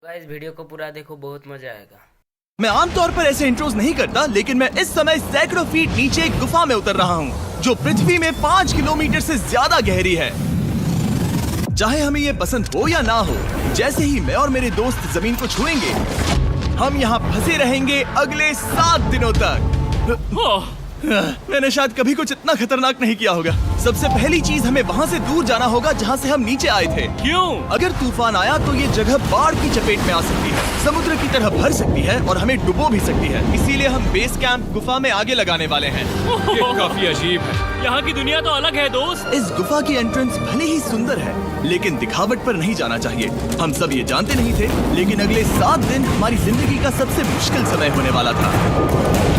Guys video को पूरा देखो, बहुत मजा आएगा। मैं आमतौर पर ऐसे इंट्रोज नहीं करता, लेकिन मैं इस समय सैकड़ों फीट नीचे एक गुफा में उतर रहा हूँ जो पृथ्वी में 5 किलोमीटर से ज्यादा गहरी है। चाहे हमें ये पसंद हो या ना हो, जैसे ही मैं और मेरे दोस्त जमीन को छुएंगे, हम यहाँ फंसे रहेंगे अगले 7 दिनों तक। मैंने शायद कभी कुछ इतना खतरनाक नहीं किया होगा। सबसे पहली चीज, हमें वहाँ से दूर जाना होगा जहाँ से हम नीचे आए थे। क्यों? अगर तूफान आया तो ये जगह बाढ़ की चपेट में आ सकती है, समुद्र की तरह भर सकती है और हमें डुबो भी सकती है। इसीलिए हम बेस कैंप गुफा में आगे लगाने वाले हैं। ये काफी अजीब है। यहाँ की दुनिया तो अलग है दोस्त। इस गुफा की एंट्रेंस भले ही सुंदर है, लेकिन दिखावट पर नहीं जाना चाहिए। हम सब ये जानते नहीं थे, लेकिन अगले 7 दिन हमारी जिंदगी का सबसे मुश्किल समय होने वाला था।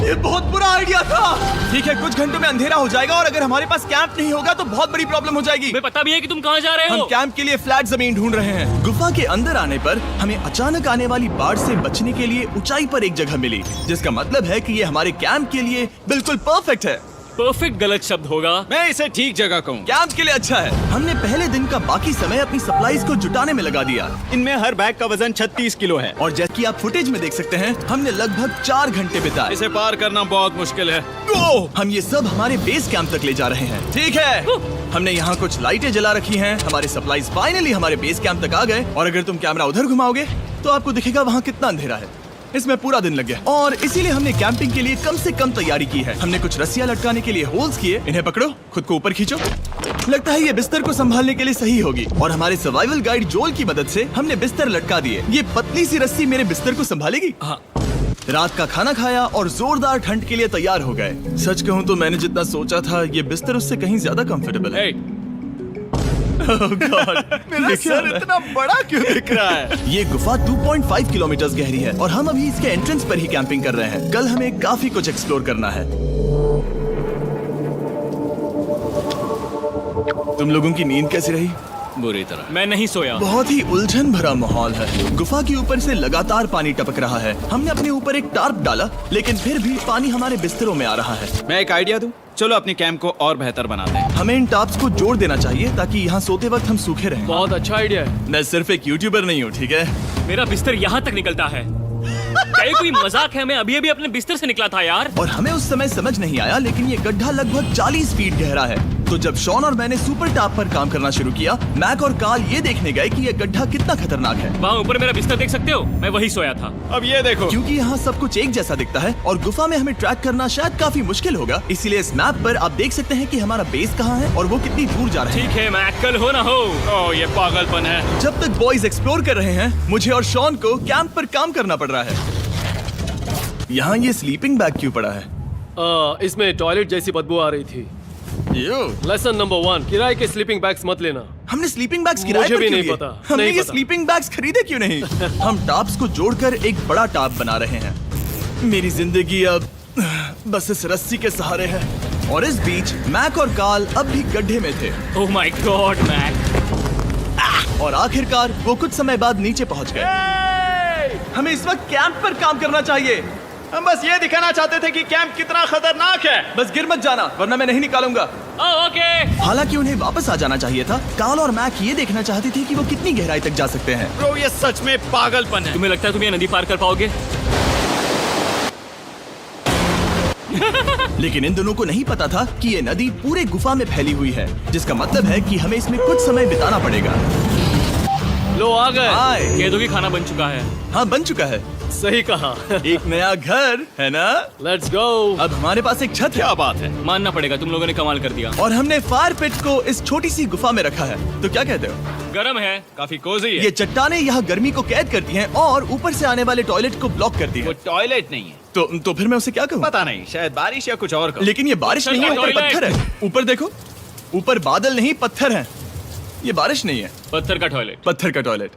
ये बहुत बुरा आइडिया था। ठीक है, कुछ घंटों में अंधेरा हो जाएगा और अगर हमारे पास कैंप नहीं होगा तो बहुत बड़ी प्रॉब्लम हो जाएगी। तुम्हें पता भी है कि तुम कहाँ जा रहे हम हो? कैंप के लिए फ्लैट जमीन ढूंढ रहे हैं। गुफा के अंदर आने पर हमें अचानक आने वाली बाढ़ से बचने के लिए ऊंचाई पर एक जगह मिली, जिसका मतलब है कि ये हमारे कैंप के लिए बिल्कुल परफेक्ट है। परफेक्ट गलत शब्द होगा। मैं इसे ठीक जगह कहूँ। कैंप के लिए अच्छा है। हमने पहले दिन का बाकी समय अपनी सप्लाईज को जुटाने में लगा दिया। इनमें हर बैग का वजन 36 किलो है। और जैसे कि आप फुटेज में देख सकते हैं, हमने लगभग 4 घंटे बिताए। इसे पार करना बहुत मुश्किल है। हम ये सब हमारे बेस कैंप तक ले जा रहे हैं। ठीक है, हमने यहाँ कुछ लाइटें जला रखी हैं। हमारे सप्लाईज फाइनली हमारे बेस कैंप तक आ गए। और अगर तुम कैमरा उधर घुमाओगे तो आपको दिखेगा वहाँ कितना अंधेरा है। इसमें पूरा दिन लग गया और इसीलिए हमने कैंपिंग के लिए कम से कम तैयारी की है। हमने कुछ रस्सियां लटकाने के लिए होल्स किए। इन्हें पकड़ो, खुद को ऊपर खींचो। लगता है ये बिस्तर को संभालने के लिए सही होगी। और हमारे सर्वाइवल गाइड जोल की मदद से हमने बिस्तर लटका दिए। ये पतली सी रस्सी मेरे बिस्तर को संभालेगी। हाँ। रात का खाना खाया और जोरदार ठंड के लिए तैयार हो गए। सच कहूँ तो मैंने जितना सोचा था, ये बिस्तर उससे कहीं ज्यादा कंफर्टेबल है। Oh God, मेरा सर इतना बड़ा क्यों दिख रहा है? ये गुफा 2.5 किलोमीटर गहरी है और हम अभी इसके एंट्रेंस पर ही कैंपिंग कर रहे हैं। कल हमें काफी कुछ एक्सप्लोर करना है। तुम लोगों की नींद कैसी रही? बुरी तरह। मैं नहीं सोया। बहुत ही उलझन भरा माहौल है। गुफा के ऊपर से लगातार पानी टपक रहा है। हमने अपने ऊपर एक टार्प डाला, लेकिन फिर भी पानी हमारे बिस्तरों में आ रहा है। मैं एक आइडिया दूं? चलो अपने कैंप को और बेहतर बनाते हैं। हमें इन टार्प्स को जोड़ देना चाहिए ताकि यहाँ सोते वक्त हम सूखे रहें। बहुत अच्छा आइडिया है। मैं सिर्फ एक यूट्यूबर नहीं हूँ, ठीक है? मेरा बिस्तर यहाँ तक निकलता है। क्या ये कोई मजाक है? मैं अभी अभी अपने बिस्तर से निकला था यार। और हमें उस समय समझ नहीं आया, लेकिन ये गड्ढा लगभग 40 फीट गहरा है। तो जब शॉन और मैंने सुपर टॉप पर काम करना शुरू किया, मैक और कार्ल ये देखने गए कि ये गड्ढा कितना खतरनाक है। वहाँ ऊपर मेरा बिस्तर देख सकते हो? मैं वही सोया था। अब ये देखो। क्योंकि यहाँ सब कुछ एक जैसा दिखता है और गुफा में हमें ट्रैक करना शायद काफी मुश्किल होगा, इसीलिए इस मैप पर आप देख सकते हैं कि हमारा बेस कहाँ है और वो कितनी दूर जा रहा है। ठीक है, मैं अक्कल हो ना हो। ओह, ये पागलपन है। जब तक बॉयज एक्सप्लोर कर रहे हैं, मुझे और शॉन को कैंप पर काम करना पड़ रहा है। यहाँ ये स्लीपिंग बैग क्यों पड़ा है? इसमें टॉयलेट जैसी बदबू आ रही थी। लेसन नंबर 1, किराए के स्लीपिंग बैग्स मत लेना। हमने स्लीपिंग बैग्स किराए मुझे पर भी क्यों नहीं लिए? पता, हमने नहीं ये पता। स्लीपिंग बैग्स खरीदे क्यों नहीं? हम टॉप्स को जोड़कर एक बड़ा टॉप बना रहे हैं। मेरी जिंदगी अब बस इस रस्सी के सहारे है। और इस बीच मैक और कार्ल अब भी गड्ढे में थे। Oh my God Mac. और आखिरकार वो कुछ समय बाद नीचे पहुंच गए। हमें इस वक्त कैंप पर काम करना चाहिए। हम बस ये दिखाना चाहते थे कि कैंप कितना खतरनाक है। बस गिर मत जाना, वरना मैं नहीं निकालूंगा। ओके। हालांकि उन्हें वापस आ जाना चाहिए था। कार्ल और मैक ये देखना चाहते थे कि वो कितनी गहराई तक जा सकते हैं। ब्रो, ये सच में पागलपन है। तुम्हें लगता है तुम ये नदी पार कर पाओगे? लेकिन इन दोनों को नहीं पता था कि ये नदी पूरे गुफा में फैली हुई है, जिसका मतलब है कि हमें इसमें कुछ समय बिताना पड़ेगा। लो आ गए। हाय। कह दो कि खाना बन चुका है। हाँ, बन चुका है। सही कहा। एक नया घर है ना? Let's go. अब हमारे पास एक छत है। क्या बात है। मानना पड़ेगा, तुम लोगों ने कमाल कर दिया। और हमने फायर पिट को इस छोटी सी गुफा में रखा है। तो क्या कहते हो? गरम है। काफी कोजी है। ये चट्टानें यहाँ गर्मी को कैद करती हैं और ऊपर से आने वाले टॉयलेट को ब्लॉक करती वो है। टॉयलेट नहीं है। तो फिर मैं उसे क्या कहूँ? पता नहीं, शायद बारिश या कुछ और। लेकिन ये बारिश नहीं है, ऊपर टॉयलेट। पत्थर है। ऊपर देखो, ऊपर बादल नहीं पत्थर है। ये बारिश नहीं है, पत्थर का टॉयलेट। पत्थर का टॉयलेट।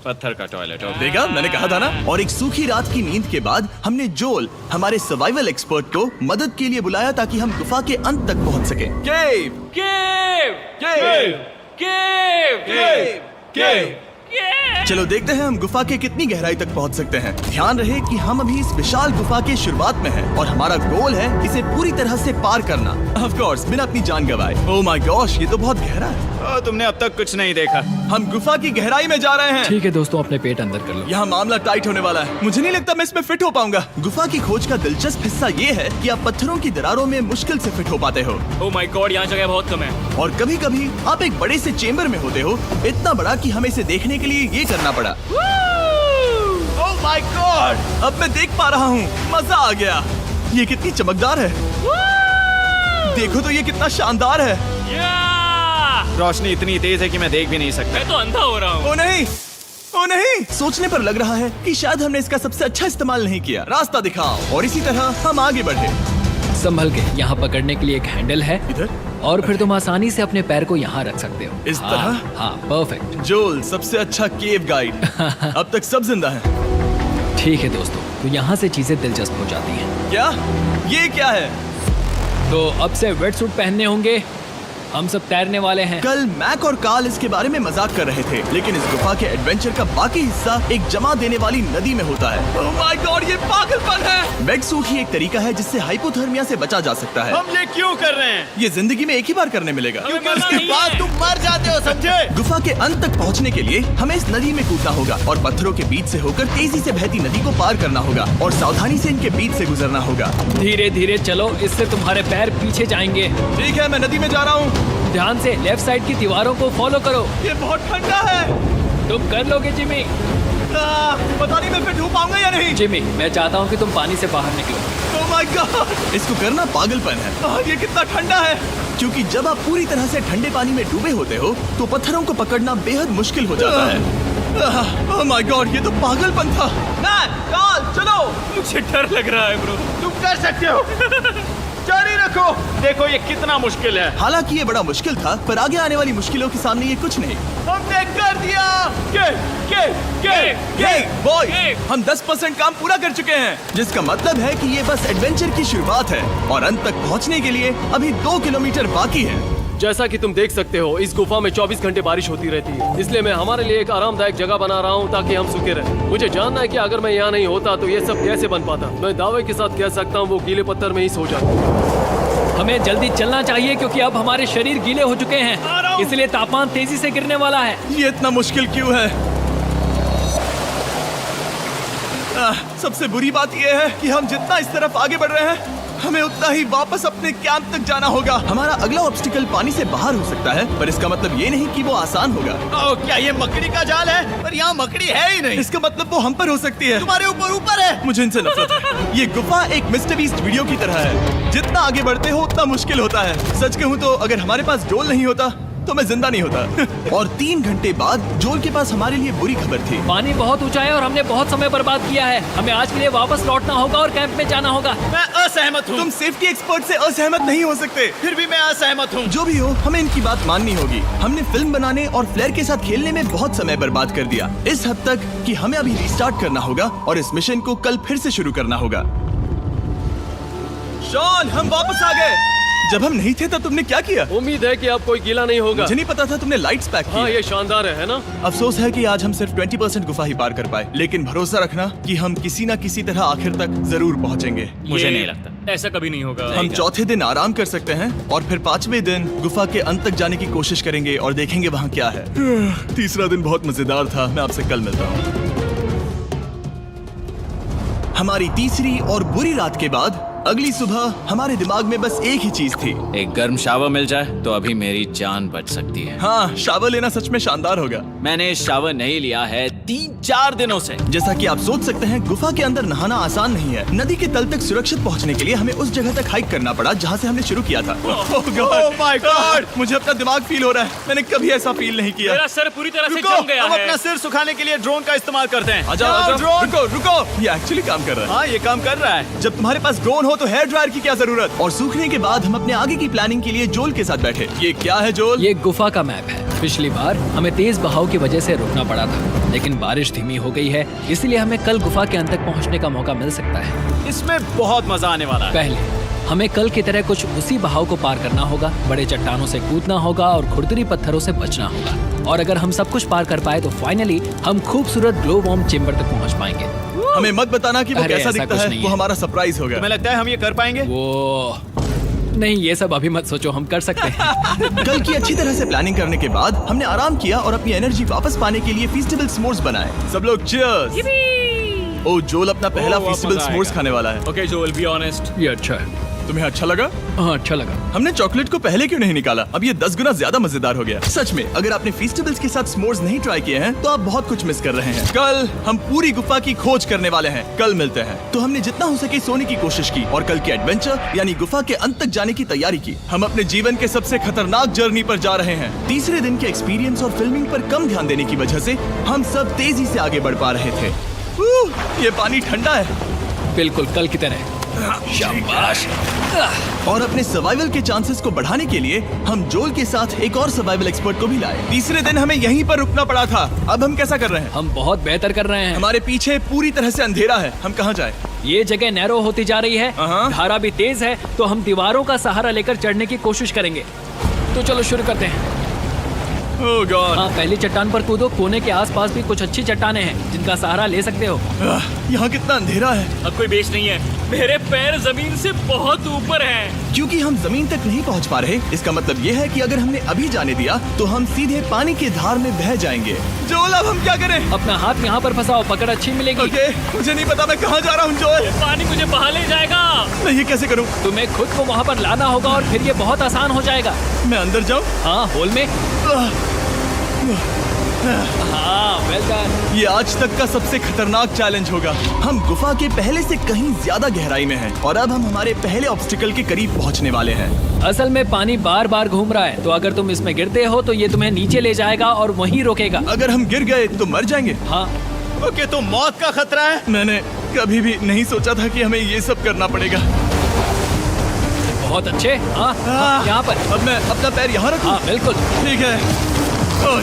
पत्थर का टॉयलेट। देखा, मैंने कहा था ना। और एक सूखी रात की नींद के बाद हमने जोल, हमारे सर्वाइवल एक्सपर्ट को मदद के लिए बुलाया ताकि हम गुफा के अंत तक पहुंच सके। केव, केव, केव, केव, केव, केव। केव। चलो देखते हैं हम गुफा के कितनी गहराई तक पहुंच सकते हैं। ध्यान रहे कि हम अभी इस विशाल गुफा के शुरुआत में हैं और हमारा गोल है इसे पूरी तरह से पार करना। ऑफ कोर्स बिना अपनी जान गंवाए। ओह माय गॉश, ये तो बहुत गहरा है। तुमने अब तक कुछ नहीं देखा। हम गुफा की गहराई में जा रहे हैं। ठीक है दोस्तों, अपने पेट अंदर कर लो। यहाँ मामला टाइट होने वाला है। मुझे नहीं लगता मैं इसमें फिट हो पाऊंगा। गुफा की खोज का दिलचस्प हिस्सा ये है कि आप पत्थरों की दरारों में मुश्किल से फिट हो पाते हो ओह माय गॉड, यहाँ जगह बहुत कम है। और कभी कभी आप एक बड़े से चेम्बर में होते हो, इतना बड़ा कि हमें इसे देखने के लिए ये करना पड़ा। ओह माय गॉड, अब मैं देख पा रहा हूँ। मजा आ गया। ये कितनी चमकदार है। देखो तो ये कितना शानदार है। रोशनी इतनी तेज है कि मैं देख भी नहीं सकता। मैं तो अंधा हो रहा हूँ। ओ नहीं, ओ नहीं, सोचने पर लग रहा है कि शायद हमने इसका सबसे अच्छा इस्तेमाल नहीं किया। रास्ता दिखाओ। और इसी तरह हम आगे बढ़े। संभल के, यहाँ पकड़ने के लिए एक हैंडल है इधर और फिर तुम आसानी से अपने पैर को यहाँ रख सकते हो। इस तरह? हाँ, परफेक्ट। जोल सबसे अच्छा केव गाइड। अब तक सब जिंदा हैं। ठीक है दोस्तों, तो यहाँ से चीजें दिलचस्प हो जाती हैं। क्या? ये क्या है? तो अब से वेट सूट पहनने होंगे। हम सब तैरने वाले हैं। कल मैक और कार्ल इसके बारे में मजाक कर रहे थे, लेकिन इस गुफा के एडवेंचर का बाकी हिस्सा एक जमा देने वाली नदी में होता है। ओह माय गॉड, ये पागलपन है। वेट सूट ही एक तरीका है जिससे हाइपोथर्मिया से बचा जा सकता है। हम ये क्यों कर रहे हैं? ये जिंदगी में एक ही बार करने मिलेगा। क्योंकि उसके बाद तुम मर जाते हो, समझे? गुफा के अंत तक पहुंचने के लिए हमें इस नदी में कूदना होगा और पत्थरों के बीच से होकर तेजी से बहती नदी को पार करना होगा और सावधानी से इनके बीच से गुजरना होगा। धीरे धीरे चलो, इससे तुम्हारे पैर पीछे जाएंगे। ठीक है, मैं नदी में जा रहा हूँ। ध्यान से लेफ्ट साइड की दीवारों को फॉलो करो। ये बहुत ठंडा है। तुम कर लोगे जिमी। पता नहीं मैं फिट हो पाऊंगा या नहीं। जिमी, मैं चाहता हूँ कि तुम पानी से बाहर निकलो। ओह माय गॉड, इसको करना पागलपन है। ये कितना ठंडा है। क्योंकि जब आप पूरी तरह से ठंडे पानी में डूबे होते हो तो पत्थरों को पकड़ना बेहद मुश्किल हो जाता है। ओह माय गॉड, ये तो पागलपन था। चलो। मुझे डर लग रहा है ब्रो। तुम कर सकते हो। जारी रखो। देखो ये कितना मुश्किल है। हालांकि ये बड़ा मुश्किल था, पर आगे आने वाली मुश्किलों के सामने ये कुछ नहीं। हमने कर दिया। बॉय, हम 10% काम पूरा कर चुके हैं, जिसका मतलब है कि ये बस एडवेंचर की शुरुआत है और अंत तक पहुंचने के लिए अभी 2 किलोमीटर बाकी है। जैसा कि तुम देख सकते हो, इस गुफा में 24 घंटे बारिश होती रहती है। इसलिए मैं हमारे लिए एक आरामदायक जगह बना रहा हूँ ताकि हम सूखे रहें। मुझे जानना है कि अगर मैं यहाँ नहीं होता तो ये सब कैसे बन पाता। मैं दावे के साथ कह सकता हूँ वो गीले पत्थर में ही सो जाता। हमें जल्दी चलना चाहिए क्योंकि अब हमारे शरीर गीले हो चुके हैं, इसलिए तापमान तेजी से गिरने वाला है। ये इतना मुश्किल क्यों है? सबसे बुरी बात यह है कि हम जितना इस तरफ आगे बढ़ रहे हैं, हमें उतना ही वापस अपने कैंप तक जाना होगा। हमारा अगला ऑब्स्टिकल पानी से बाहर हो सकता है, पर इसका मतलब ये नहीं कि वो आसान होगा। क्या ये मकड़ी का जाल है? पर यहाँ मकड़ी है ही नहीं। इसका मतलब वो हम पर हो सकती है। तुम्हारे ऊपर है। मुझे इनसे नफरत है। ये गुफा एक मिस्टर बीस्ट वीडियो की तरह है। जितना आगे बढ़ते हो उतना मुश्किल होता है। सच कहूँ तो अगर हमारे पास जोल नहीं होता तो मैं जिंदा नहीं होता। और 3 घंटे बाद जोल के पास हमारे लिए बुरी खबर थी। पानी बहुत ऊंचा है और हमने बहुत समय बर्बाद किया है। हमें आज के लिए वापस लौटना होगा और कैंप में जाना होगा। मैं असहमत हूँ। तुम सेफ्टी एक्सपर्ट से असहमत नहीं हो सकते। फिर भी मैं असहमत हूँ। जो भी हो, हमें इनकी बात माननी होगी। हमने फिल्म बनाने और फ्लेयर के साथ खेलने में बहुत समय बर्बाद कर दिया, इस हद तक कि हमें अभी रिस्टार्ट करना होगा और इस मिशन को कल फिर से शुरू करना होगा। शॉन, हम वापस आ गए। जब हम नहीं थे तब तुमने क्या किया? उम्मीद है कि अब कोई गीला नहीं होगा। मुझे नहीं पता था तुमने लाइट्स पैक की। हाँ, ये शानदार है ना? अफसोस है कि आज हम सिर्फ 20% गुफा ही पार कर पाए, लेकिन भरोसा रखना कि हम किसी न किसी तरह आखिर तक जरूर पहुंचेंगे। मुझे नहीं लगता ऐसा कभी नहीं होगा। हम चौथे दिन आराम कर सकते हैं और फिर 5वें दिन गुफा के अंत तक जाने की कोशिश करेंगे और देखेंगे वहाँ क्या है। तीसरा दिन बहुत मजेदार था। मैं आपसे कल मिलता हूँ। हमारी तीसरी और बुरी रात के बाद अगली सुबह हमारे दिमाग में बस एक ही चीज थी। एक गर्म शावर मिल जाए तो अभी मेरी जान बच सकती है। हाँ, शावर लेना सच में शानदार होगा। मैंने शावर नहीं लिया है 3-4 दिनों से। जैसा कि आप सोच सकते हैं, गुफा के अंदर नहाना आसान नहीं है। नदी के तल तक सुरक्षित पहुंचने के लिए हमें उस जगह तक हाइक करना पड़ा जहाँ से हमने शुरू किया था। Oh my God! मुझे अपना दिमाग फील हो रहा है। मैंने कभी ऐसा फील नहीं किया। मेरा सर पूरी तरह से रुको, जम गया हम है। अपना सिर सुखाने के लिए ड्रोन का इस्तेमाल करते हैं। आ जाओ, ड्रोन। रुको। ये एक्चुअली काम कर रहा है। हाँ, ये काम कर रहा है। जब तुम्हारे पास ड्रोन हो तो हेयर ड्रायर की क्या जरूरत। और सूखने के बाद हम अपने आगे की प्लानिंग के लिए जोल के साथ बैठे। ये क्या है जोल? ये गुफा का मैप है। पिछली बार हमें तेज बहाव की वजह से रुकना पड़ा था, लेकिन बारिश धीमी हो गई है, इसलिए हमें कल गुफा के अंत तक पहुंचने का मौका मिल सकता है। इसमें बहुत मजा आने वाला है। पहले हमें कल की तरह कुछ उसी बहाव को पार करना होगा, बड़े चट्टानों से कूदना होगा और खुरदरी पत्थरों से बचना होगा। और अगर हम सब कुछ पार कर पाए तो फाइनली हम खूबसूरत ग्लो वार्म चेम्बर तक पहुंच पाएंगे। हमें मत बताना कि वो अरे, कैसा ऐसा दिखता कुछ है, नहीं वो है। हमारा सरप्राइज होगा। तुम्हें लगता है हम ये कर पाएंगे? वो नहीं, ये सब अभी मत सोचो, हम कर सकते हैं। कल की अच्छी तरह से प्लानिंग करने के बाद हमने आराम किया और अपनी एनर्जी वापस पाने के लिए फीस्टेबल स्मोर्स बनाए। सब लोग चीयर्स। ओ, जोल अपना पहला अब फीस्टेबल मजा स्मोर्स आएगा। खाने वाला है। ओके जोल, बी ऑनेस्ट। ये अच्छा है। तुम्हें अच्छा लगा? हाँ, अच्छा लगा। हमने चॉकलेट को पहले क्यों नहीं निकाला? अब ये 10 गुना ज्यादा मजेदार हो गया। सच में, अगर आपने फीस्टेबल्स के साथ स्मोर्स नहीं ट्राई किए हैं तो आप बहुत कुछ मिस कर रहे हैं। कल हम पूरी गुफा की खोज करने वाले हैं। कल मिलते हैं। तो हमने जितना हो सके सोने की कोशिश की और कल के एडवेंचर यानी गुफा के अंत तक जाने की तैयारी की। हम अपने जीवन के सबसे खतरनाक जर्नी पर जा रहे हैं। तीसरे दिन के एक्सपीरियंस और फिल्मिंग पर कम ध्यान देने की वजह से हम सब तेजी से आगे बढ़ पा रहे थे। ये पानी ठंडा है। बिल्कुल कल की तरह। शाबाश। और अपने सर्वाइवल के चांसेस को बढ़ाने के लिए हम जोल के साथ एक और सर्वाइवल एक्सपर्ट को भी लाए। तीसरे दिन हमें यहीं पर रुकना पड़ा था। अब हम कैसा कर रहे हैं? हम बहुत बेहतर कर रहे हैं। हमारे पीछे पूरी तरह से अंधेरा है। हम कहाँ जाए? ये जगह नैरो होती जा रही है, हाँ। धारा भी तेज है, तो हम दीवारों का सहारा लेकर चढ़ने की कोशिश करेंगे। तो चलो शुरू करते हैं। ओह गॉड, हाँ, पहली चट्टान पर कूदो। कोने के आसपास भी कुछ अच्छी चट्टानें हैं जिनका सहारा ले सकते हो। यहाँ कितना अंधेरा है। अब कोई बेस नहीं है, मेरे पैर जमीन से बहुत ऊपर हैं। क्योंकि हम जमीन तक नहीं पहुँच पा रहे, इसका मतलब ये है कि अगर हमने अभी जाने दिया तो हम सीधे पानी की धार में बह जाएंगे। जोल, अब हम क्या करें? अपना हाथ यहाँ पर फंसाओ, पकड़ अच्छी मिलेगी। ओके, मुझे नहीं पता मैं कहाँ जा रहा हूँ जोल। पानी मुझे बहा ले जाएगा। मैं ये कैसे करूँ? तुम्हें खुद को वहाँ पर लाना होगा और फिर ये बहुत आसान हो जाएगा। मैं अंदर जाऊँ? हाँ, होल में। हाँ, वेल डन। ये आज तक का सबसे खतरनाक चैलेंज होगा। हम गुफा के पहले से कहीं ज्यादा गहराई में हैं और अब हम हमारे पहले ऑब्स्टिकल के करीब पहुंचने वाले हैं। असल में पानी बार बार घूम रहा है, तो अगर तुम इसमें गिरते हो तो ये तुम्हें नीचे ले जाएगा और वहीं रोकेगा। अगर हम गिर गए तो मर जाएंगे। हाँ, ओके, तो मौत का खतरा है। मैंने कभी भी नहीं सोचा था कि हमें ये सब करना पड़ेगा। बहुत अच्छे। हाँ, हाँ, यहाँ पर। अब मैं अपना पैर यहाँ रखूं? हाँ, बिल्कुल। ठीक है। ओह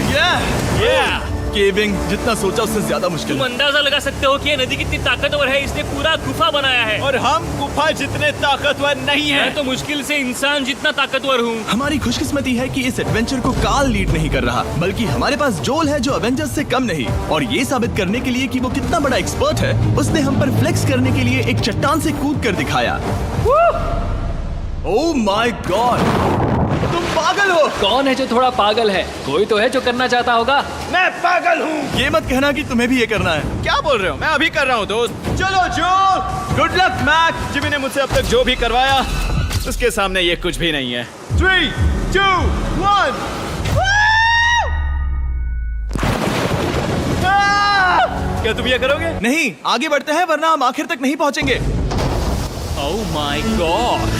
केविंग जितना सोचा उससे ज्यादा मुश्किल तुम है। अंदाजा लगा सकते हो कि ये नदी कितनी ताकतवर है। इसने पूरा गुफा बनाया है और हम गुफा जितने ताकतवर नहीं है। मैं तो मुश्किल से इंसान जितना ताकतवर हूँ। हमारी खुशकिस्मती है कि इस एडवेंचर को काल लीड नहीं कर रहा, बल्कि हमारे पास जोल है जो एवेंजर्स से कम नहीं। और ये साबित करने के लिए कि वो कितना बड़ा एक्सपर्ट है, उसने हम पर फ्लेक्स करने के लिए एक चट्टान से कूद कर दिखाया। ओह माय गॉड, तुम पागल हो। कौन है जो थोड़ा पागल है? कोई तो है जो करना चाहता होगा। मैं पागल हूँ। ये मत कहना कि तुम्हें भी ये करना है। क्या बोल रहे हो? मैं अभी कर रहा हूँ दोस्त। चलो जो, गुड लक मैक। जिमी ने मुझसे अब तक जो भी करवाया उसके सामने ये कुछ भी नहीं है। 3, 2, 1। क्या तुम ये करोगे? नहीं, आगे बढ़ते हैं वरना हम आखिर तक नहीं पहुंचेंगे। ओह माय गॉड,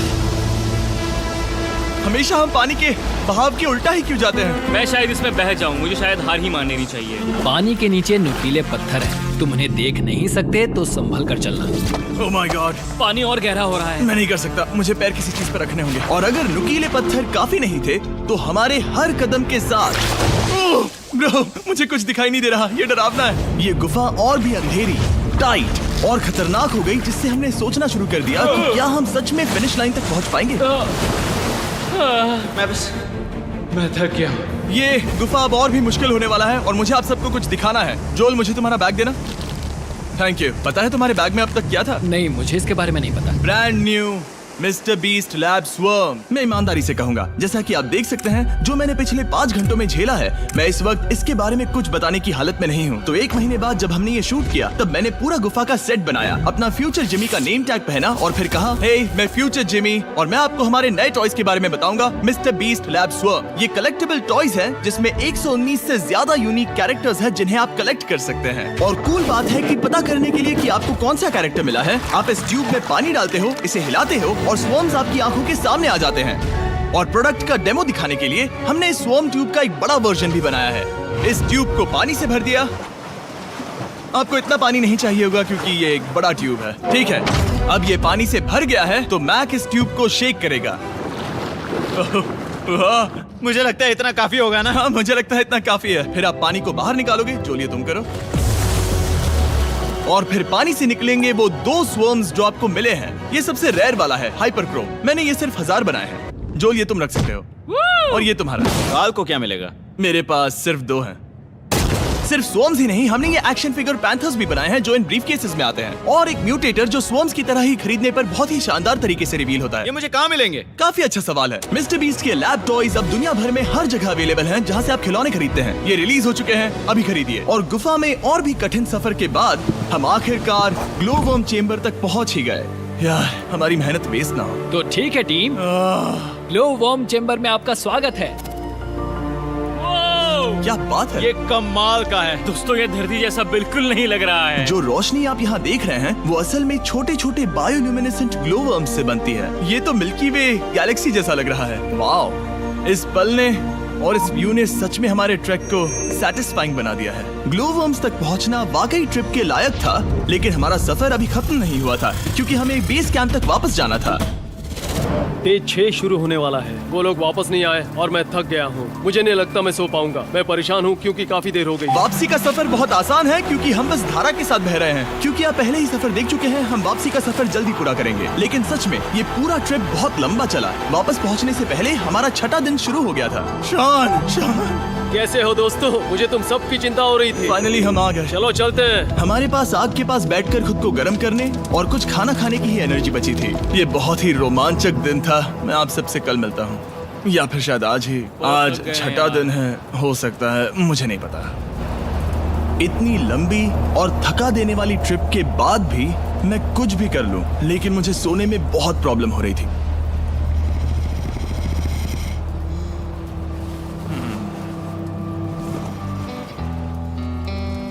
हमेशा हम पानी के बहाव के उल्टा ही क्यों जाते हैं? मैं शायद इसमें बह जाऊं। मुझे शायद हार ही मान लेनी चाहिए। पानी के नीचे नुकीले पत्थर हैं। तुम उन्हें देख नहीं सकते तो संभल कर चलना। ओह माय गॉड, पानी और गहरा हो रहा है। मैं नहीं कर सकता। मुझे पैर किसी चीज पर रखने होंगे। और अगर नुकीले पत्थर काफी नहीं थे तो हमारे हर कदम के साथ ओह ब्रो, मुझे कुछ दिखाई नहीं दे रहा। ये डरावना है। ये गुफा और भी अंधेरी, टाइट और खतरनाक हो गई, जिससे हमने सोचना शुरू कर दिया कि क्या हम सच में फिनिश लाइन तक पहुंच पाएंगे। मैं थक गया हूँ। ये गुफा अब और भी मुश्किल होने वाला है और मुझे आप सबको कुछ दिखाना है। जोल, मुझे तुम्हारा बैग देना। Thank you. पता है तुम्हारे बैग में अब तक क्या था? नहीं, मुझे इसके बारे में नहीं पता। Brand new mister beast lab swarm. मैं ईमानदारी से कहूंगा, जैसा कि आप देख सकते हैं, जो मैंने पिछले 5 घंटों में झेला है, मैं इस वक्त इसके बारे में कुछ बताने की हालत में नहीं हूँ। तो 1 महीने बाद जब हमने ये शूट किया, तब मैंने पूरा गुफा का सेट बनाया, अपना फ्यूचर जिमी का नेम टैग पहना और फिर कहा, हे मैं फ्यूचर जिमी और मैं आपको हमारे नए टॉयज के बारे में बताऊंगा, मिस्टर बीस्ट लैब स्वर्म। ये कलेक्टेबल टॉयज हैं जिसमें 119 से ज्यादा यूनिक कैरेक्टर्स हैं जिन्हें आप कलेक्ट कर सकते हैं। और कूल बात है कि पता करने के लिए कि आपको कौन सा कैरेक्टर मिला है, आप इस ट्यूब में पानी डालते हो, इसे हिलाते हो और स्वर्म्स आपकी आंखों के सामने आ जाते हैं। और प्रोडक्ट का डेमो दिखाने के लिए हमने इस स्वॉर्म ट्यूब का एक बड़ा वर्जन भी बनाया है। इस ट्यूब को पानी से भर दिया। आपको इतना पानी नहीं चाहिए होगा क्योंकि ये एक बड़ा ट्यूब है। ठीक है, अब ये पानी से भर गया है तो मैक इस ट्यूब को शेक करेगा। मुझे लगता है इतना काफी होगा ना? हाँ, मुझे लगता है इतना काफी है। फिर आप पानी को बाहर निकालोगे। जोलिए, तुम करो। और फिर पानी से निकलेंगे वो 2 स्वर्म्स जो आपको मिले हैं। ये सबसे रेयर वाला है, हाइपरक्रोम। मैंने ये सिर्फ 1000 बनाए हैं। जोल, ये तुम रख सकते हो और ये तुम्हारा। काल को क्या मिलेगा? मेरे पास सिर्फ 2 हैं। सिर्फ स्वॉर्म्स ही नहीं, हमने ये एक्शन फिगर पैंथर्स भी बनाए हैं जो इन ब्रीफ केसेस में आते हैं, और एक म्यूटेटर जो स्वॉर्म्स की तरह ही खरीदने पर बहुत ही शानदार तरीके से रिवील होता है। ये मुझे कहाँ मिलेंगे? काफी अच्छा सवाल है। मिस्टर बीस्ट के लैब टॉयज अब दुनिया भर में हर जगह अवेलेबल हैं जहां से आप खिलौने खरीदते हैं। ये रिलीज हो चुके हैं, अभी खरीदिए। और गुफा में और भी कठिन सफर के बाद हम आखिरकार ग्लो वर्म चेम्बर तक पहुंच ही गए। यार, हमारी मेहनत वेस्ट ना हो। तो ठीक है टीम, ग्लो वर्म चेम्बर में आपका स्वागत है। क्या बात है! ये कमाल का है। दोस्तों ये धरती जैसा बिल्कुल नहीं लग रहा है। जो रोशनी आप यहाँ देख रहे हैं वो असल में छोटे छोटे बायोल्यूमिनेसेंट ग्लो वर्म्स से बनती है। ये तो मिल्की वे गैलेक्सी जैसा लग रहा है। वाओ! इस पल ने और इस व्यू ने सच में हमारे ट्रैक को सैटिस्फाइंग बना दिया है। ग्लो वर्म्स तक पहुँचना वाकई ट्रिप के लायक था, लेकिन हमारा सफर अभी खत्म नहीं हुआ था क्योंकि हमें बेस कैंप तक वापस जाना था। डे 6 शुरू होने वाला है। वो लोग वापस नहीं आए और मैं थक गया हूँ। मुझे नहीं लगता मैं सो पाऊंगा। मैं परेशान हूँ क्योंकि काफी देर हो गई। वापसी का सफर बहुत आसान है क्योंकि हम बस धारा के साथ बह रहे हैं। क्योंकि आप पहले ही सफर देख चुके हैं, हम वापसी का सफर जल्दी पूरा करेंगे। लेकिन सच में ये पूरा ट्रिप बहुत लंबा चला। वापस पहुंचने से पहले हमारा 6ठा दिन शुरू हो गया था। शान, कैसे हो दोस्तों? मुझे तुम सबकी चिंता हो रही थी। फाइनली हम आ गए। चलो चलते हैं। हमारे पास आग के पास बैठकर खुद को गर्म करने और कुछ खाना खाने की ही एनर्जी बची थी। ये बहुत ही रोमांचक दिन था। मैं आप सबसे कल मिलता हूँ, या फिर शायद आज ही। आज 6ठा दिन है, हो सकता है, मुझे नहीं पता। इतनी लंबी और थका देने वाली ट्रिप के बाद भी मैं कुछ भी कर लूं, लेकिन मुझे सोने में बहुत प्रॉब्लम हो रही थी।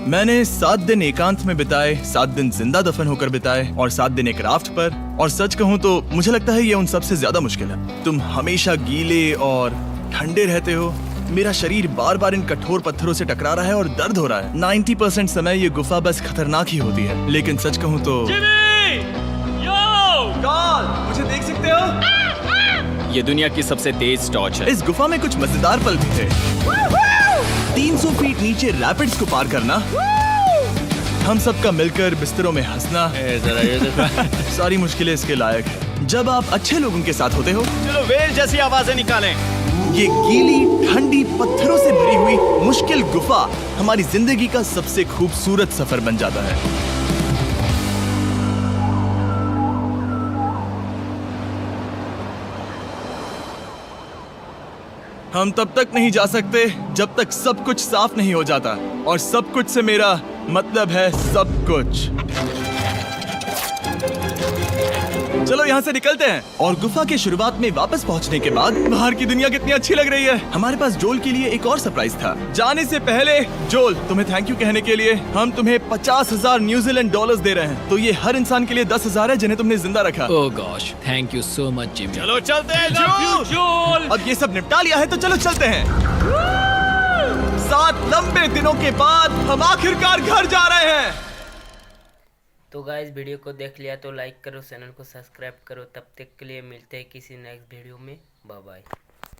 मैंने 7 दिन एकांत में बिताए, 7 दिन जिंदा दफन होकर बिताए और 7 दिन एक राफ्ट पर। और सच कहूं तो मुझे लगता है ये उन सबसे ज्यादा मुश्किल है। तुम हमेशा गीले और ठंडे रहते हो। मेरा शरीर बार बार इन कठोर पत्थरों से टकरा रहा है और दर्द हो रहा है। 90% समय ये गुफा बस खतरनाक ही होती है। लेकिन सच कहूं तो कार्ल, मुझे देख सकते हो? ये दुनिया की सबसे तेज टॉर्च है। इस गुफा में कुछ मजेदार पल भी थे। 300 फीट नीचे रैपिड्स को पार करना, हम सबका मिलकर बिस्तरों में हंसना, सारी मुश्किलें इसके लायक है जब आप अच्छे लोगों के साथ होते हो। चलो वेल जैसी आवाजें निकालें। ये गीली ठंडी पत्थरों से भरी हुई मुश्किल गुफा हमारी जिंदगी का सबसे खूबसूरत सफर बन जाता है। हम तब तक नहीं जा सकते जब तक सब कुछ साफ नहीं हो जाता, और सब कुछ से मेरा मतलब है सब कुछ। चलो यहाँ से निकलते हैं। और गुफा के शुरुआत में वापस पहुँचने के बाद बाहर की दुनिया कितनी अच्छी लग रही है। हमारे पास जोल के लिए एक और सरप्राइज था। जाने से पहले जोल, तुम्हें थैंक यू कहने के लिए हम तुम्हें 50,000 न्यूजीलैंड डॉलर्स दे रहे हैं। तो ये हर इंसान के लिए 10,000 है जिन्हें तुमने जिंदा रखा। Oh gosh, thank you so much Jimmy. चलो चलते हैं जोल। अब ये सब निपटा लिया है तो चलो चलते हैं। 7 लंबे दिनों के बाद हम आखिरकार घर जा रहे हैं। तो गाइस वीडियो को देख लिया तो लाइक करो, चैनल को सब्सक्राइब करो। तब तक के लिए मिलते हैं किसी नेक्स्ट वीडियो में। Bye bye.